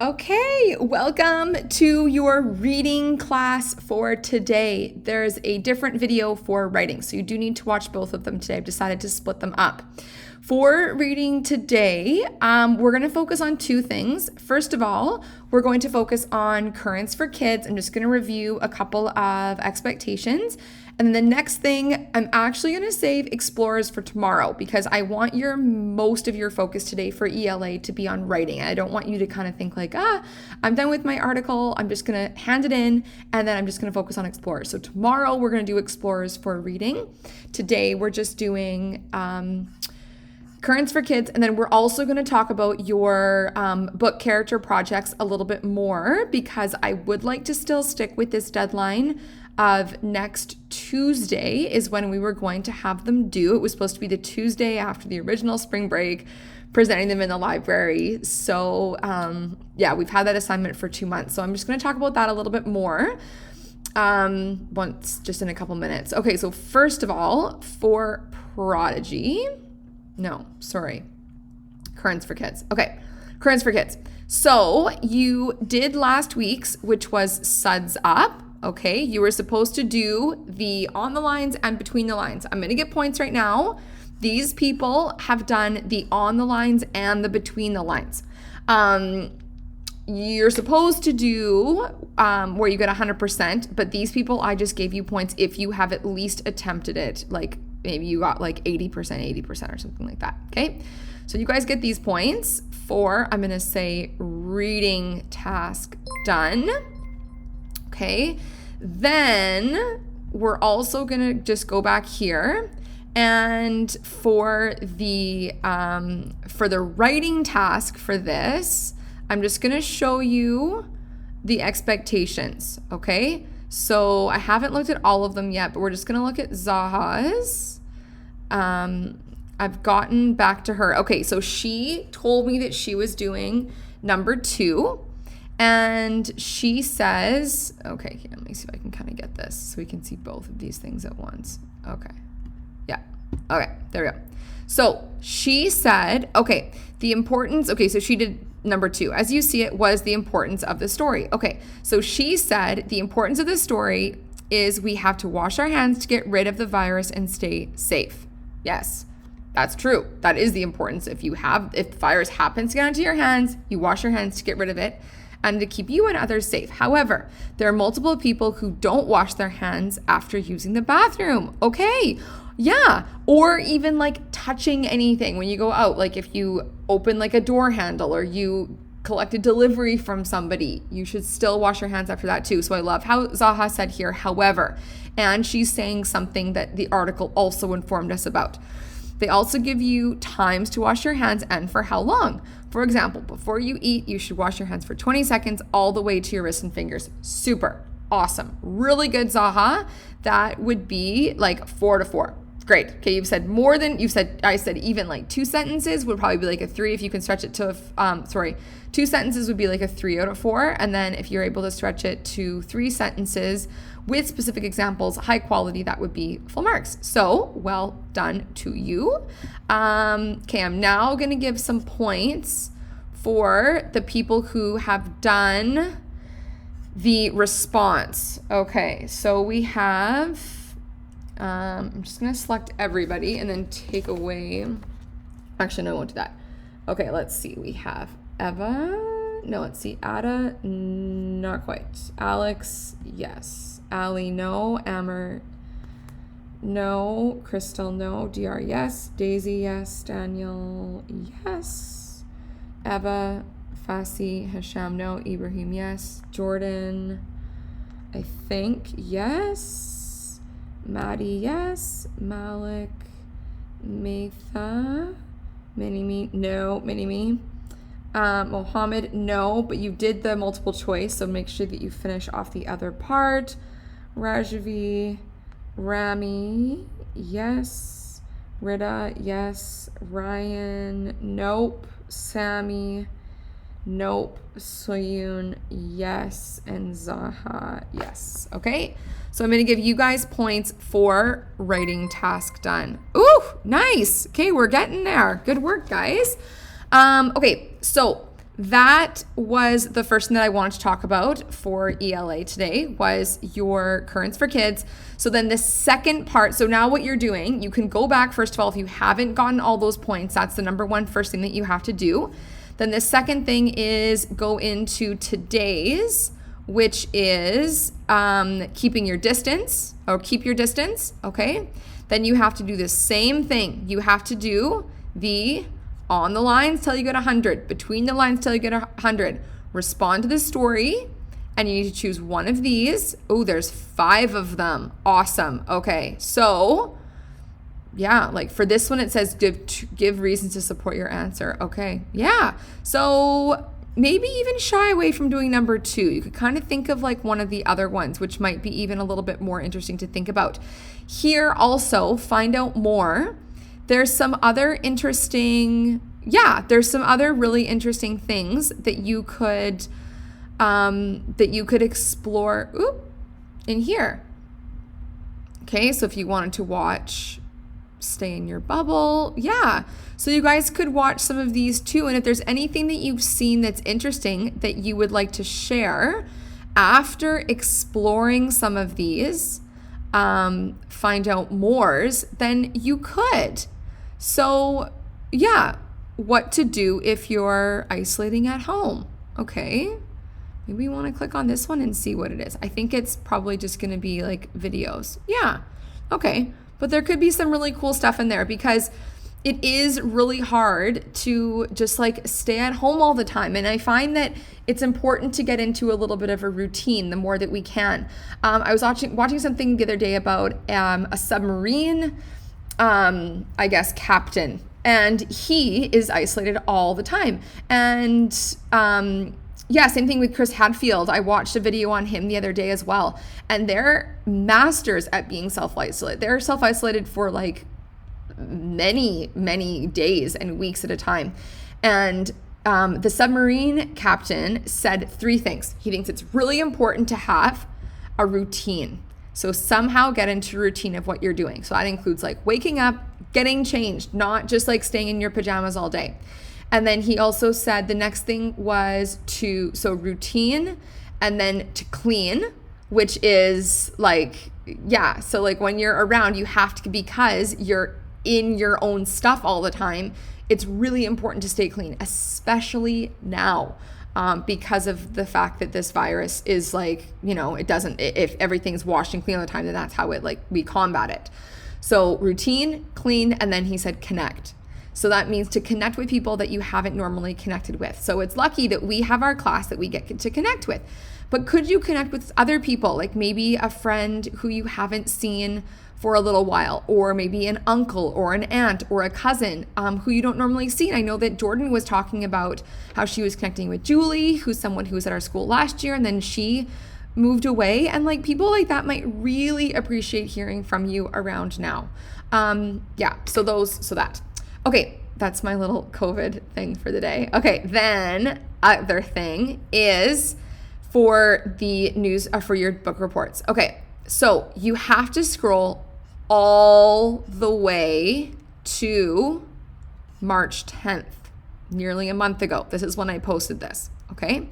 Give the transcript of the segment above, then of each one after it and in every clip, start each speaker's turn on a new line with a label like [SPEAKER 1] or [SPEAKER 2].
[SPEAKER 1] Okay, welcome to your reading class for today. There's a different video for writing, so you do need to watch both of them today. I've decided to split them up. For reading today, we're going to focus on two things. First of all, we're going to focus on currents for kids. I'm just going to review a couple of expectations. And then the next thing, I'm actually going to save explorers for tomorrow because I want most of your focus today for ELA to be on writing. I don't want you to kind of think like, I'm done with my article. I'm just going to hand it in and then I'm just going to focus on explorers. So tomorrow we're going to do explorers for reading. Today we're just doing currents for kids, and then we're also going to talk about your book character projects a little bit more because I would like to still stick with this deadline of next Tuesday is when we were going to have them due. It was supposed to be the Tuesday after the original spring break, presenting them in the library. So we've had that assignment for 2 months. So I'm just going to talk about that a little bit more just in a couple minutes. Okay, so first of all, for Prodigy, currents for kids. Okay, currents for kids. So you did last week's, which was Suds Up. Okay, you were supposed to do the on the lines and between the lines. I'm going to get points right now. These people have done the on the lines and the between the lines. You're supposed to do where you get 100%, but these people, I just gave you points if you have at least attempted it. Like maybe you got like 80% or something like that. Okay, so you guys get these points for, I'm going to say reading task done. Okay, then we're also gonna just go back here, and for the writing task for this, I'm just gonna show you the expectations. Okay, so I haven't looked at all of them yet, but we're just gonna look at Zaha's. I've gotten back to her. Okay, so she told me that she was doing number 2. And she says, okay, here, let me see if I can kind of get this so we can see both of these things at once. Okay. Yeah. Okay, there we go. So she said, okay, so she did number 2. As you see, it was the importance of the story. Okay, so she said the importance of the story is we have to wash our hands to get rid of the virus and stay safe. Yes, that's true. That is the importance. If the virus happens to get onto your hands, you wash your hands to get rid of it and to keep you and others safe. However, there are multiple people who don't wash their hands after using the bathroom. Okay, yeah. Or even like touching anything when you go out, like if you open like a door handle or you collect a delivery from somebody, you should still wash your hands after that too. So I love how Zaha said here, however, and she's saying something that the article also informed us about. They also give you times to wash your hands and for how long. For example, before you eat, you should wash your hands for 20 seconds all the way to your wrists and fingers. Super. Awesome. Really good, Zaha. That would be like 4 to 4. Great. Okay, I said even like 2 sentences would probably be like a 3 if you can stretch it to, 2 sentences would be like a 3 out of 4. And then if you're able to stretch it to 3 sentences with specific examples, high quality, that would be full marks. So well done to you. Okay, I'm now going to give some points for the people who have done the response. Okay, so we have, I'm just going to select everybody and then take away, actually, no, I won't do that. Okay, let's see. We have Eva. No, let's see. Ada, not quite. Alex, yes. Ali, no. Amber, no. Crystal, no. DR, yes. Daisy, yes. Daniel, yes. Eva, Fassi, Hisham, no. Ibrahim, yes. Jordan, I think, yes. Maddie, yes. Malik, Metha, Mini-Me, no. Mini-Me. Mohammed, no, but you did the multiple choice, so make sure that you finish off the other part. Rajavi, Rami, yes. Rita, yes. Ryan, nope. Sammy, nope. Soyun, yes. And Zaha, yes. Okay, so I'm going to give you guys points for writing task done. Ooh, nice. Okay, we're getting there. Good work, guys. Okay, so that was the first thing that I wanted to talk about for ELA today, was your currents for kids. So then the second part, so now what you're doing, you can go back, first of all, if you haven't gotten all those points, that's the number one first thing that you have to do. Then the second thing is go into today's, which is keeping your distance, or keep your distance, okay? Then you have to do the same thing. You have to do the on the lines till you get 100, between the lines till you get 100. Respond to the story, and you need to choose one of these. Oh, there's 5 of them. Awesome. Okay, so yeah, like for this one, it says give reasons to support your answer. Okay, yeah. So maybe even shy away from doing number 2. You could kind of think of like one of the other ones, which might be even a little bit more interesting to think about. Here also, find out more. There's some other interesting, there's some other really interesting things that you could explore in here. Okay, so if you wanted to watch Stay in Your Bubble, so you guys could watch some of these too. And if there's anything that you've seen that's interesting that you would like to share after exploring some of these, find out mores, then you could. So what to do if you're isolating at home. Okay, maybe you want to click on this one and see what it is. I think it's probably just going to be like videos. Okay, but there could be some really cool stuff in there, because it is really hard to just like stay at home all the time. And I find that it's important to get into a little bit of a routine the more that we can. I was watching something the other day about a submarine, I guess, captain. And he is isolated all the time. And same thing with Chris Hadfield. I watched a video on him the other day as well. And they're masters at being self-isolated. They're self-isolated for like many, many days and weeks at a time. And the submarine captain said 3 things. He thinks it's really important to have a routine. So somehow get into a routine of what you're doing. So that includes like waking up, getting changed, not just like staying in your pajamas all day. And then he also said the next thing was routine, and then to clean, which is like, so like when you're around, you have to, because you're in your own stuff all the time, it's really important to stay clean, especially now. Because of the fact that this virus is like, if everything's washed and clean all the time, then that's how we combat it. So routine, clean, and then he said connect. So that means to connect with people that you haven't normally connected with. So it's lucky that we have our class that we get to connect with. But could you connect with other people, like maybe a friend who you haven't seen for a little while, or maybe an uncle or an aunt or a cousin who you don't normally see? And I know that Jordan was talking about how she was connecting with Julie, who's someone who was at our school last year, and then she moved away. And like people like that might really appreciate hearing from you around now. So that. Okay, that's my little COVID thing for the day. Okay, then other thing is for the news, for your book reports. Okay, so you have to scroll all the way to March 10th, nearly a month ago. This is when I posted this, okay?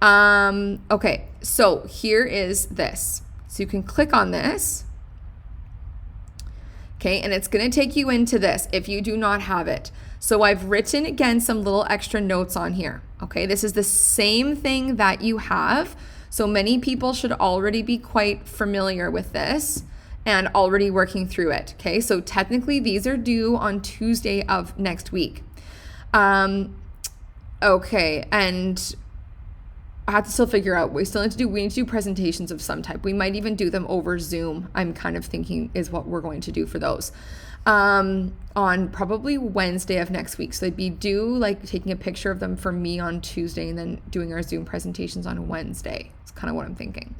[SPEAKER 1] Okay, so here is this. So you can click on this. Okay, and it's going to take you into this if you do not have it. So I've written, again, some little extra notes on here. Okay, this is the same thing that you have. So many people should already be quite familiar with this and already working through it. Okay, so technically these are due on Tuesday of next week. Okay, and I have to still figure out, we need to do presentations of some type. We might even do them over Zoom, I'm kind of thinking is what we're going to do for those. On probably Wednesday of next week. So they'd be due, like taking a picture of them for me on Tuesday and then doing our Zoom presentations on Wednesday. It's kind of what I'm thinking.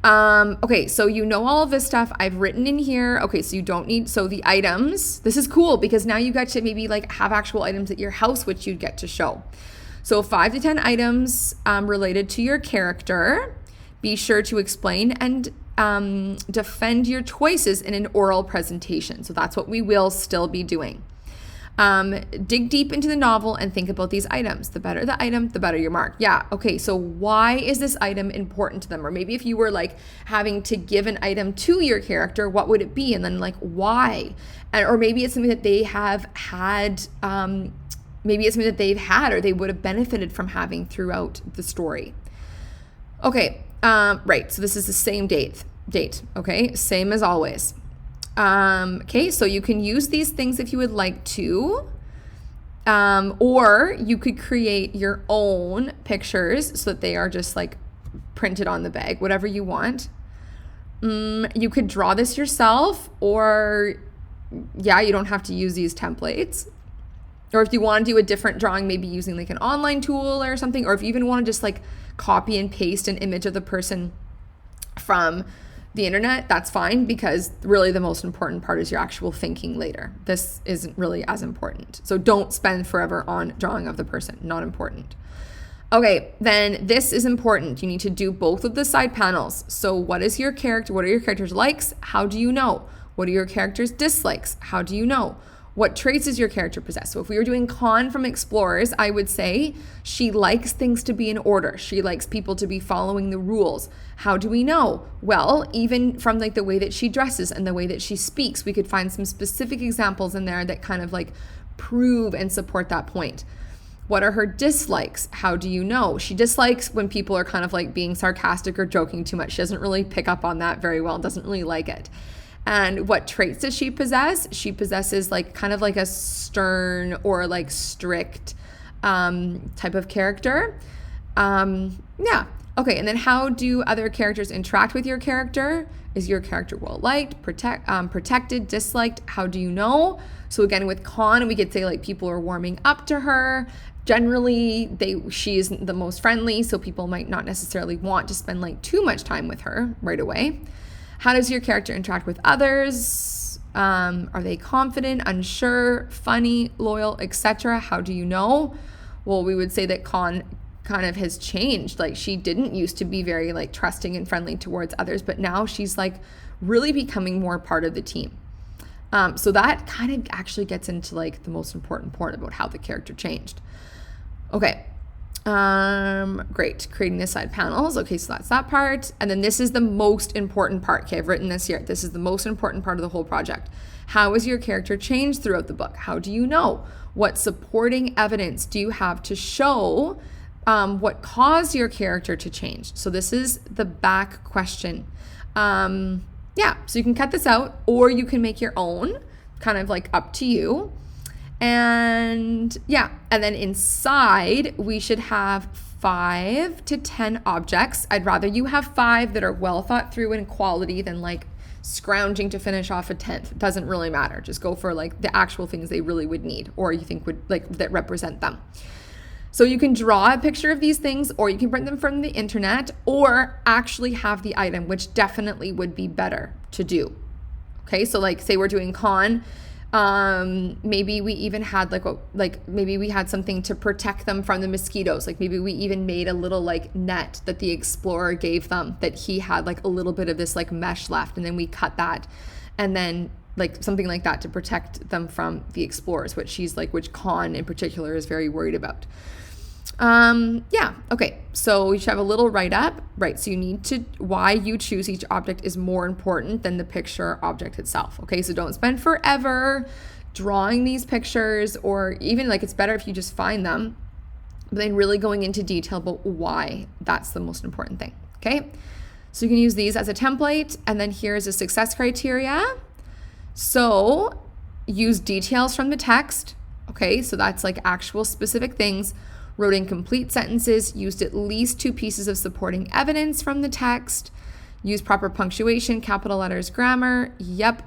[SPEAKER 1] Okay, so all of this stuff I've written in here. Okay, so you don't need, so the items, this is cool because now you get to maybe like have actual items at your house, which you'd get to show. So 5 to 10 items related to your character. Be sure to explain and defend your choices in an oral presentation. So that's what we will still be doing. Dig deep into the novel and think about these items. The better the item, the better your mark. Yeah, okay, so why is this item important to them? Or maybe if you were like having to give an item to your character, what would it be? And then like why? Or maybe it's something that they have had, maybe it's something that they've had or they would have benefited from having throughout the story. Okay, right, so this is the same date, okay, same as always. Okay, so you can use these things if you would like to, or you could create your own pictures so that they are just like printed on the bag, whatever you want. You could draw this yourself, or yeah, you don't have to use these templates. Or if you want to do a different drawing, maybe using like an online tool or something, or if you even want to just like copy and paste an image of the person from the internet, that's fine, because really the most important part is your actual thinking later. This isn't really as important. So don't spend forever on drawing of the person, not important. Okay, then this is important. You need to do both of the side panels. So what is your character? What are your character's likes? How do you know? What are your character's dislikes? How do you know? What traits does your character possess? So if we were doing Con from Explorers, I would say she likes things to be in order. She likes people to be following the rules. How do we know? Well, even from like the way that she dresses and the way that she speaks, we could find some specific examples in there that kind of like prove and support that point. What are her dislikes? How do you know? She dislikes when people are kind of like being sarcastic or joking too much. She doesn't really pick up on that very well, doesn't really like it. And what traits does she possess? She possesses like kind of like a stern or like strict type of character. Yeah. Okay. And then how do other characters interact with your character? Is your character well liked, protected, disliked? How do you know? So again, with Con, we could say like people are warming up to her. Generally, she isn't the most friendly, so people might not necessarily want to spend like too much time with her right away. How does your character interact with others? Are they confident, unsure, funny, loyal, etc.? How do you know? Well, we would say that Con kind of has changed. Like she didn't used to be very like trusting and friendly towards others, but now she's like really becoming more part of the team. So that kind of actually gets into like the most important part about how the character changed. Okay. Great. Creating the side panels. Okay, so that's that part. And then this is the most important part. Okay, I've written this here. This is the most important part of the whole project. How is your character changed throughout the book? How do you know? What supporting evidence do you have to show what caused your character to change? So this is the back question. Yeah, so you can cut this out or you can make your own, kind of like up to you. And yeah, and then inside we should have 5 to 10 objects. I'd rather you have 5 that are well thought through in quality than like scrounging to finish off a 10th. It doesn't really matter. Just go for like the actual things they really would need or you think would like that represent them. So you can draw a picture of these things or you can print them from the internet or actually have the item, which definitely would be better to do. Okay, so like say we're doing Con, maybe we even had maybe we had something to protect them from the mosquitoes. Like maybe we even made a little like net that the explorer gave them, that he had like a little bit of this like mesh left, and then we cut that, and then like something like that to protect them from the explorers, which Con in particular is very worried about. Yeah, okay, so you should have a little write-up, right? So you need to, why you choose each object is more important than the picture object itself, okay? So don't spend forever drawing these pictures, or even like it's better if you just find them, but then really going into detail about why that's the most important thing, okay? So you can use these as a template, and then here's a success criteria. So use details from the text, okay? So that's like actual specific things. Wrote in complete sentences, used at least 2 pieces of supporting evidence from the text, used proper punctuation, capital letters, grammar, yep.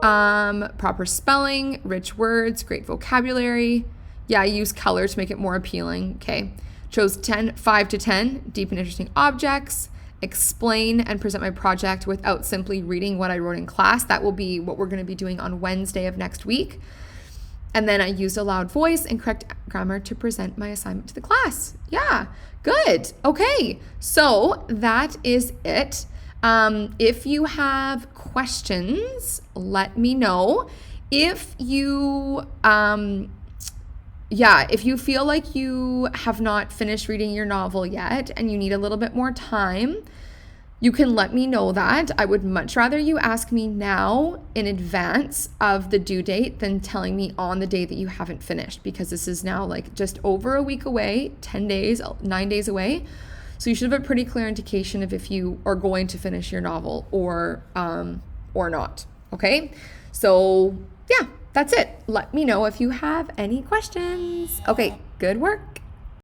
[SPEAKER 1] Proper spelling, rich words, great vocabulary. Yeah, use color to make it more appealing, okay. Chose 5 to 10 deep and interesting objects. Explain and present my project without simply reading what I wrote in class. That will be what we're gonna be doing on Wednesday of next week. And then I used a loud voice and correct grammar to present my assignment to the class. Yeah, good. Okay, so that is it. If you have questions, let me know. if you, if you feel like you have not finished reading your novel yet and you need a little bit more time, you can let me know that. I would much rather you ask me now in advance of the due date than telling me on the day that you haven't finished, because this is now like just over a week away, 10 days, 9 days away. So you should have a pretty clear indication of if you are going to finish your novel or not. Okay? So yeah, that's it. Let me know if you have any questions. Okay, good work.